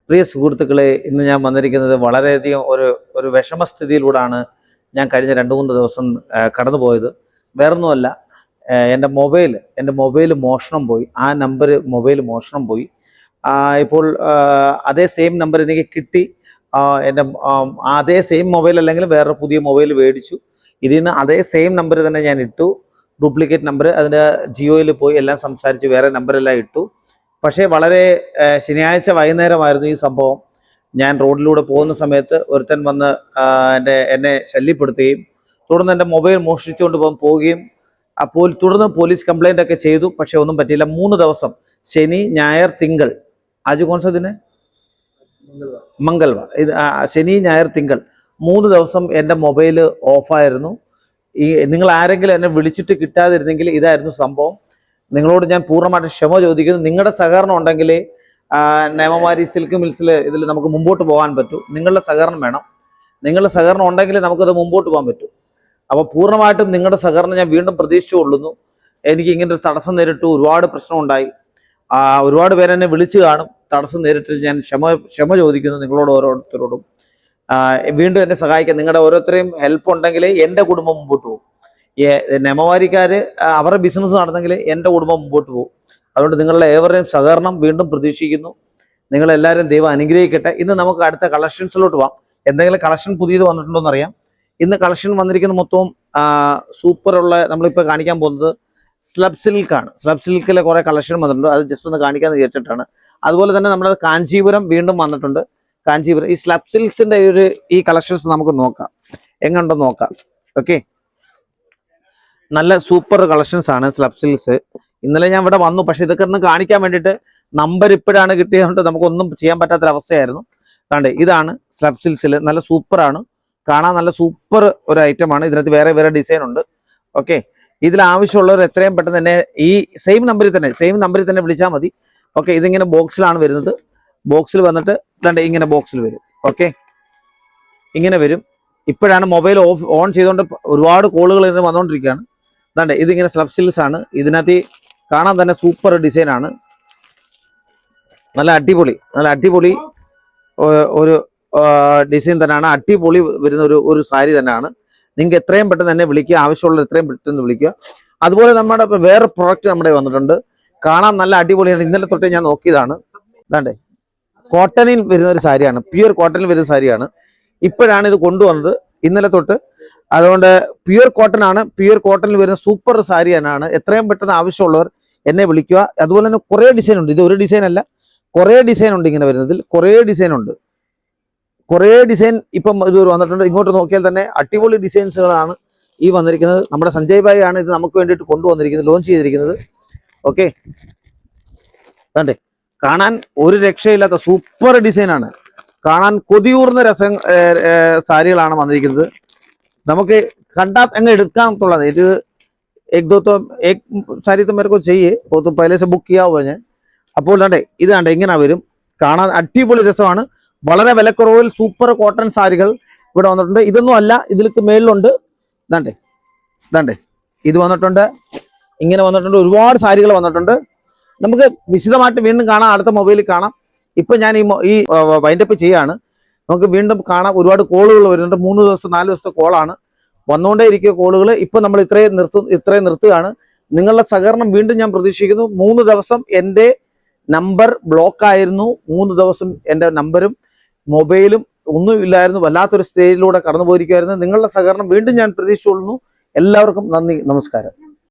പ്രിയ സുഹൃത്തുക്കളെ, ഇന്ന് ഞാൻ വന്നിരിക്കുന്നത് വളരെയധികം ഒരു വിഷമസ്ഥിതിയിലൂടെയാണ് ഞാൻ കഴിഞ്ഞ 2-3 ദിവസം കടന്നുപോയത്. വേറൊന്നുമല്ല, എൻ്റെ മൊബൈൽ മോഷണം പോയി. ആ നമ്പർ മൊബൈൽ മോഷണം പോയി. ഇപ്പോൾ അതേ സെയിം നമ്പർ എനിക്ക് കിട്ടി. എൻ്റെ അതേ സെയിം മൊബൈൽ അല്ലെങ്കിൽ വേറെ പുതിയ മൊബൈൽ മേടിച്ചു. ഇതിൽ നിന്ന് അതേ സെയിം നമ്പർ തന്നെ ഞാൻ ഇട്ടു. ഡ്യൂപ്ലിക്കേറ്റ് നമ്പർ അതിൻ്റെ ജിയോയിൽ പോയി എല്ലാം സംസാരിച്ച് വേറെ നമ്പരെല്ലാം ഇട്ടു. പക്ഷേ വളരെ ശനിയാഴ്ച വൈകുന്നേരമായിരുന്നു ഈ സംഭവം. ഞാൻ റോഡിലൂടെ പോകുന്ന സമയത്ത് ഒരുത്തൻ വന്ന് എന്നെ ശല്യപ്പെടുത്തുകയും തുടർന്ന് എൻ്റെ മൊബൈൽ മോഷ്ടിച്ചുകൊണ്ട് പോവുകയും അപ്പോൾ തുടർന്ന് പോലീസ് കംപ്ലൈൻ്റ് ഒക്കെ ചെയ്തു. പക്ഷേ ഒന്നും പറ്റിയില്ല. 3 ദിവസം, ശനി ഞായർ തിങ്കൾ, ആജ് കോൺസ ദിനെ മംഗൾവാർ, ഇത് ശനി ഞായർ തിങ്കൾ 3 ദിവസം എൻ്റെ മൊബൈൽ ഓഫായിരുന്നു. നിങ്ങൾ ആരെങ്കിലും എന്നെ വിളിച്ചിട്ട് കിട്ടാതിരുന്നെങ്കിൽ ഇതായിരുന്നു സംഭവം. നിങ്ങളോട് ഞാൻ പൂർണ്ണമായിട്ട് ക്ഷമ ചോദിക്കുന്നു. നിങ്ങളുടെ സഹകരണം ഉണ്ടെങ്കിൽ നിയമമാരി സിൽക്ക് മിൽസിൽ ഇതിൽ നമുക്ക് മുമ്പോട്ട് പോകാൻ പറ്റും. നിങ്ങളുടെ സഹകരണം വേണം. നിങ്ങളുടെ സഹകരണം ഉണ്ടെങ്കിൽ നമുക്കത് മുമ്പോട്ട് പോകാൻ പറ്റും. അപ്പോൾ പൂർണ്ണമായിട്ടും നിങ്ങളുടെ സഹകരണം ഞാൻ വീണ്ടും പ്രതീക്ഷിച്ചുകൊള്ളുന്നു. എനിക്ക് ഇങ്ങനൊരു തടസ്സം നേരിട്ടു, ഒരുപാട് പ്രശ്നമുണ്ടായി. ഒരുപാട് പേരെന്നെ വിളിച്ചു കാണും. തടസ്സം നേരിട്ട് ഞാൻ ക്ഷമ ചോദിക്കുന്നു നിങ്ങളോട് ഓരോരുത്തരോടും. വീണ്ടും എന്നെ സഹായിക്കാൻ നിങ്ങളുടെ ഓരോരുത്തരെയും ഹെൽപ്പ് ഉണ്ടെങ്കിൽ എൻ്റെ കുടുംബം മുമ്പോട്ട് പോകും. നിയമവാരിക്കാർ അവരുടെ ബിസിനസ് നടന്നെങ്കിൽ എൻ്റെ കുടുംബം മുമ്പോട്ട് പോകും. അതുകൊണ്ട് നിങ്ങളുടെ ഏവരുടെയും സഹകരണം വീണ്ടും പ്രതീക്ഷിക്കുന്നു. നിങ്ങളെല്ലാവരും ദൈവം അനുഗ്രഹിക്കട്ടെ. ഇന്ന് നമുക്ക് അടുത്ത കളക്ഷൻസിലോട്ട് പോവാം. എന്തെങ്കിലും കളക്ഷൻ പുതിയത് വന്നിട്ടുണ്ടോ എന്നറിയാം. ഇന്ന് കളക്ഷൻ വന്നിരിക്കുന്ന മൊത്തവും സൂപ്പറുള്ള, നമ്മളിപ്പോൾ കാണിക്കാൻ പോകുന്നത് സ്ലബ് സിൽക്കാണ്. സ്ലബ് സിൽക്കിലെ കുറേ കളക്ഷൻ വന്നിട്ടുണ്ട്. അത് ജസ്റ്റ് ഒന്ന് കാണിക്കാമെന്ന് വിചാരിച്ചിട്ടാണ്. അതുപോലെ തന്നെ നമ്മുടെ കാഞ്ചീപുരം വീണ്ടും വന്നിട്ടുണ്ട്. കാഞ്ചീപുരം ഈ സ്ലബ് സിൽക്സിൻ്റെ ഈ കളക്ഷൻസ് നമുക്ക് നോക്കാം, എങ്ങനെയുണ്ടെന്ന് നോക്കാം. ഓക്കെ, നല്ല സൂപ്പർ കളക്ഷൻസ് ആണ് സ്ലബ് സിൽക്സ്. ഇന്നലെ ഞാൻ ഇവിടെ വന്നു, പക്ഷെ ഇതൊക്കെ ഒന്ന് കാണിക്കാൻ വേണ്ടിയിട്ട് നമ്പർ ഇപ്പോഴാണ് കിട്ടിയതുകൊണ്ട് നമുക്കൊന്നും ചെയ്യാൻ പറ്റാത്തൊരവസ്ഥയായിരുന്നു. കണ്ടേ, ഇതാണ് സ്ലബ് സിൽക്സിൽ. നല്ല സൂപ്പറാണ്, കാണാൻ നല്ല സൂപ്പർ ഒരു ഐറ്റമാണ്. ഇതിനകത്ത് വേറെ വേറെ ഡിസൈൻ ഉണ്ട്. ഓക്കെ, ഇതിൽ ആവശ്യമുള്ളവർ എത്രയും പെട്ടെന്ന് തന്നെ ഈ സെയിം നമ്പറിൽ തന്നെ വിളിച്ചാൽ മതി. ഓക്കെ, ഇതിങ്ങനെ ബോക്സിലാണ് വരുന്നത്. ബോക്സിൽ വന്നിട്ട് കണ്ടേ, ഇങ്ങനെ ബോക്സിൽ വരും. ഓക്കെ, ഇങ്ങനെ വരും. ഇപ്പോഴാണ് മൊബൈൽ ഓൺ ചെയ്തുകൊണ്ട് ഒരുപാട് കോളുകൾ ഇതിന് വന്നുകൊണ്ടിരിക്കുകയാണ്. അതാണ്ട് ഇതിങ്ങനെ സ്ലബ് സിൽക്സ് ആണ്. ഇതിനകത്ത് കാണാൻ തന്നെ സൂപ്പർ ഡിസൈനാണ്. നല്ല അടിപൊളി ഒരു ഡിസൈൻ തന്നെയാണ്. അടിപൊളി വരുന്ന ഒരു സാരി തന്നെയാണ്. നിങ്ങൾക്ക് എത്രയും പെട്ടെന്ന് തന്നെ വിളിക്കുക, ആവശ്യമുള്ള എത്രയും പെട്ടെന്ന് വിളിക്കുക. അതുപോലെ നമ്മുടെ വേറെ പ്രോഡക്റ്റ് നമ്മുടെ വന്നിട്ടുണ്ട്. കാണാൻ നല്ല അടിപൊളിയാണ്. ഇന്നലെ തൊട്ടേ ഞാൻ നോക്കിയതാണ്. അതാണ്ട് കോട്ടണിൽ വരുന്ന ഒരു സാരിയാണ്, പ്യുവർ കോട്ടണിൽ വരുന്ന സാരിയാണ്. ഇപ്പോഴാണ് ഇത് കൊണ്ടുവന്നത്, ഇന്നലെ തൊട്ട്. അതുകൊണ്ട് പ്യുവർ കോട്ടൺ ആണ്. പ്യുവർ കോട്ടണിൽ വരുന്ന സൂപ്പർ സാരി തന്നെയാണ്. എത്രയും പെട്ടെന്ന് ആവശ്യമുള്ളവർ എന്നെ വിളിക്കുക. അതുപോലെ തന്നെ കുറേ ഡിസൈൻ ഉണ്ട്. ഇത് ഒരു ഡിസൈൻ അല്ല, കുറേ ഡിസൈൻ ഉണ്ട്. ഇങ്ങനെ വരുന്നതിൽ കുറേ ഡിസൈൻ ഉണ്ട്. കുറേ ഡിസൈൻ ഇപ്പം ഇത് വന്നിട്ടുണ്ട്. ഇങ്ങോട്ട് നോക്കിയാൽ തന്നെ അടിപൊളി ഡിസൈൻസുകളാണ് ഈ വന്നിരിക്കുന്നത്. നമ്മുടെ സഞ്ജയ് ഭായി ആണ് ഇത് നമുക്ക് വേണ്ടിയിട്ട് കൊണ്ടുവന്നിരിക്കുന്നത്, ലോഞ്ച് ചെയ്തിരിക്കുന്നത്. ഓക്കെ, കണ്ടേ, കാണാൻ ഒരു രക്ഷയില്ലാത്ത സൂപ്പർ ഡിസൈനാണ്. കാണാൻ കൊതിയൂർന്ന സാരികളാണ് വന്നിരിക്കുന്നത്. നമുക്ക് കണ്ടാൽ അങ്ങ് എടുക്കാത്തുള്ളത്. ഇത് एक सारी तो मेरे को चाहिए, वो तो पहले से बुक किया हुआ है. അപ്പോൾ കണ്ടേ, ഇത് കണ്ടേ, ഇങ്ങനെ വരും. കാണാൻ അടിപൊളി രസമാണ്. വളരെ വിലക്കുറവിൽ സൂപ്പർ കോട്ടൺ സാരികൾ ഇവിടെ വന്നിട്ടുണ്ട്. ഇതൊന്നും അല്ല, ഇതിലേക്ക് മേളിലുണ്ട്. ഇതാണ്ടേ ഇത് വന്നിട്ടുണ്ട്, ഇങ്ങനെ വന്നിട്ടുണ്ട്. ഒരുപാട് സാരികൾ വന്നിട്ടുണ്ട്. നമുക്ക് വിശദമായിട്ട് വീണ്ടും കാണാം, അടുത്ത മൊബൈലിൽ കാണാം. ഇപ്പം ഞാൻ ഈ വൈൻഡപ്പ് ചെയ്യാണ്. നമുക്ക് വീണ്ടും കാണാം. ഒരുപാട് കോളുകൾ വരുന്നുണ്ട്. 3 ദിവസം 4 ദിവസത്തെ കോളാണ് വന്നുകൊണ്ടേ ഇരിക്കുക കോളുകൾ. ഇപ്പം നമ്മൾ ഇത്രയും നിർത്തുകയാണ്. നിങ്ങളുടെ സഹകരണം വീണ്ടും ഞാൻ പ്രതീക്ഷിക്കുന്നു. 3 ദിവസം എൻ്റെ നമ്പർ ബ്ലോക്ക് ആയിരുന്നു. 3 ദിവസം എൻ്റെ നമ്പരും മൊബൈലും ഒന്നും ഇല്ലായിരുന്നു. വല്ലാത്തൊരു സ്റ്റേജിലൂടെ കടന്നു പോയിരിക്കുമായിരുന്നു. നിങ്ങളുടെ സഹകരണം വീണ്ടും ഞാൻ പ്രതീക്ഷിച്ചുകൊള്ളുന്നു. എല്ലാവർക്കും നന്ദി, നമസ്കാരം.